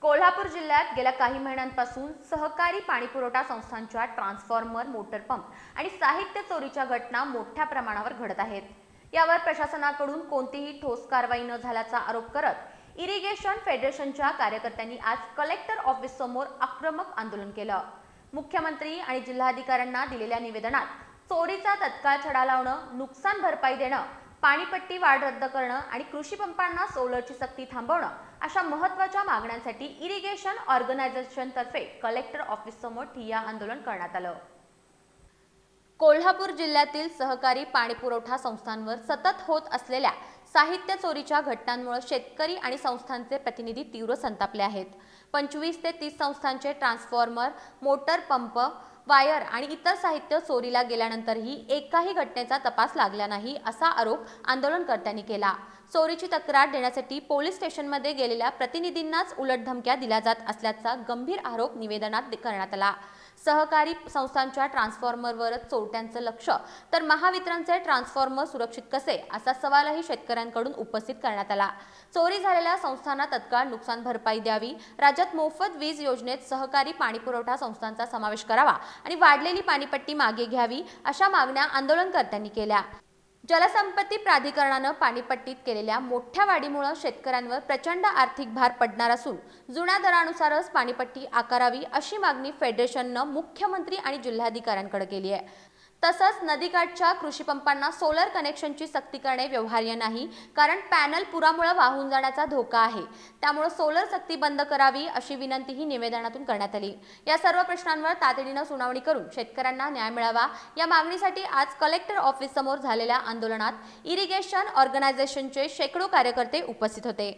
कोल्हापूर जिल्ह्यात गेल्या काही महिन्यांपासून सहकारी पाणीपुरवठा संस्थांच्या ट्रान्सफॉर्मर, मोटर पंप आणि साहित्य चोरीच्या घटना मोठ्या प्रमाणावर घडत आहेत। यावर प्रशासनाकडून कोणतीही ठोस कारवाई न झाल्याचा आरोप करत इरिगेशन फेडरेशनच्या कार्यकर्त्यांनी आज कलेक्टर ऑफिस समोर आक्रमक आंदोलन केलं। मुख्यमंत्री आणि जिल्हाधिकाऱ्यांना दिलेल्या निवेदनात चोरीचा तत्काळ छडा लावणं, नुकसान भरपाई देणं, पाणीपट्टी वाढ रद्द करणं आणि कृषी पंपांना सोलरची सक्ती थांबवणं अशा महत्त्वाच्या मागण्यांसाठी इरिगेशन ऑर्गनायझेशनतर्फे कलेक्टर ऑफिस समोर ठिय्या आंदोलन करण्यात आलं। कोल्हापूर जिल्ह्यातील सहकारी पाणीपुरवठा संस्थांवर सतत होत असलेल्या साहित्य चोरीच्या घटनांमुळे शेतकरी आणि संस्थांचे प्रतिनिधी तीव्र संतापले आहेत। 25 ते 30 संस्थांचे ट्रान्सफॉर्मर, मोटर पंप, वायर आणि इतर साहित्य चोरीला गेल्यानंतरही एकाही घटनेचा तपास लागला नाही असा आरोप आंदोलनकर्त्यांनी केला। चोरीची तक्रार देण्यासाठी पोलीस स्टेशनमध्ये गेलेल्या प्रतिनिधींनाच उलट धमक्या दिल्या जात असल्याचा गंभीर आरोप निवेदनात करण्यात आला। सहकारी संस्थांच्या ट्रान्सफॉर्मरवरच चोरट्यांचं लक्ष, तर महावितरणचे ट्रान्सफॉर्मर सुरक्षित कसे असा सवालही शेतकऱ्यांकडून उपस्थित करण्यात आला। चोरी झालेल्या संस्थांना तत्काळ नुकसान भरपाई द्यावी, राज्यात मोफत वीज योजनेत सहकारी पाणीपुरवठा संस्थांचा समावेश करावा आणि वाढलेली पाणीपट्टी मागे घ्यावी अशा मागण्या आंदोलनकर्त्यांनी केल्या। जलसंपत्ती प्राधिकरणानं पाणीपट्टीत केलेल्या मोठ्या वाढीमुळे शेतकऱ्यांवर प्रचंड आर्थिक भार पडणार असून जुन्या दरानुसारच पाणीपट्टी आकारावी अशी मागणी फेडरेशननं मुख्यमंत्री आणि जिल्हाधिकाऱ्यांकडे केली आहे। तसंच नदीकाठच्या कृषी पंपांना सोलर कनेक्शनची सक्ती करणे व्यवहार्य नाही, कारण पॅनल पुरामुळे वाहून जाण्याचा धोका आहे। त्यामुळे सोलर सक्ती बंद करावी अशी विनंतीही निवेदनातून करण्यात आली। या सर्व प्रश्नांवर तातडीनं सुनावणी करून शेतकऱ्यांना न्याय मिळावा या मागणीसाठी आज कलेक्टर ऑफिस समोर झालेल्या आंदोलनात इरिगेशन ऑर्गनायझेशनचे शेकडो कार्यकर्ते उपस्थित होते।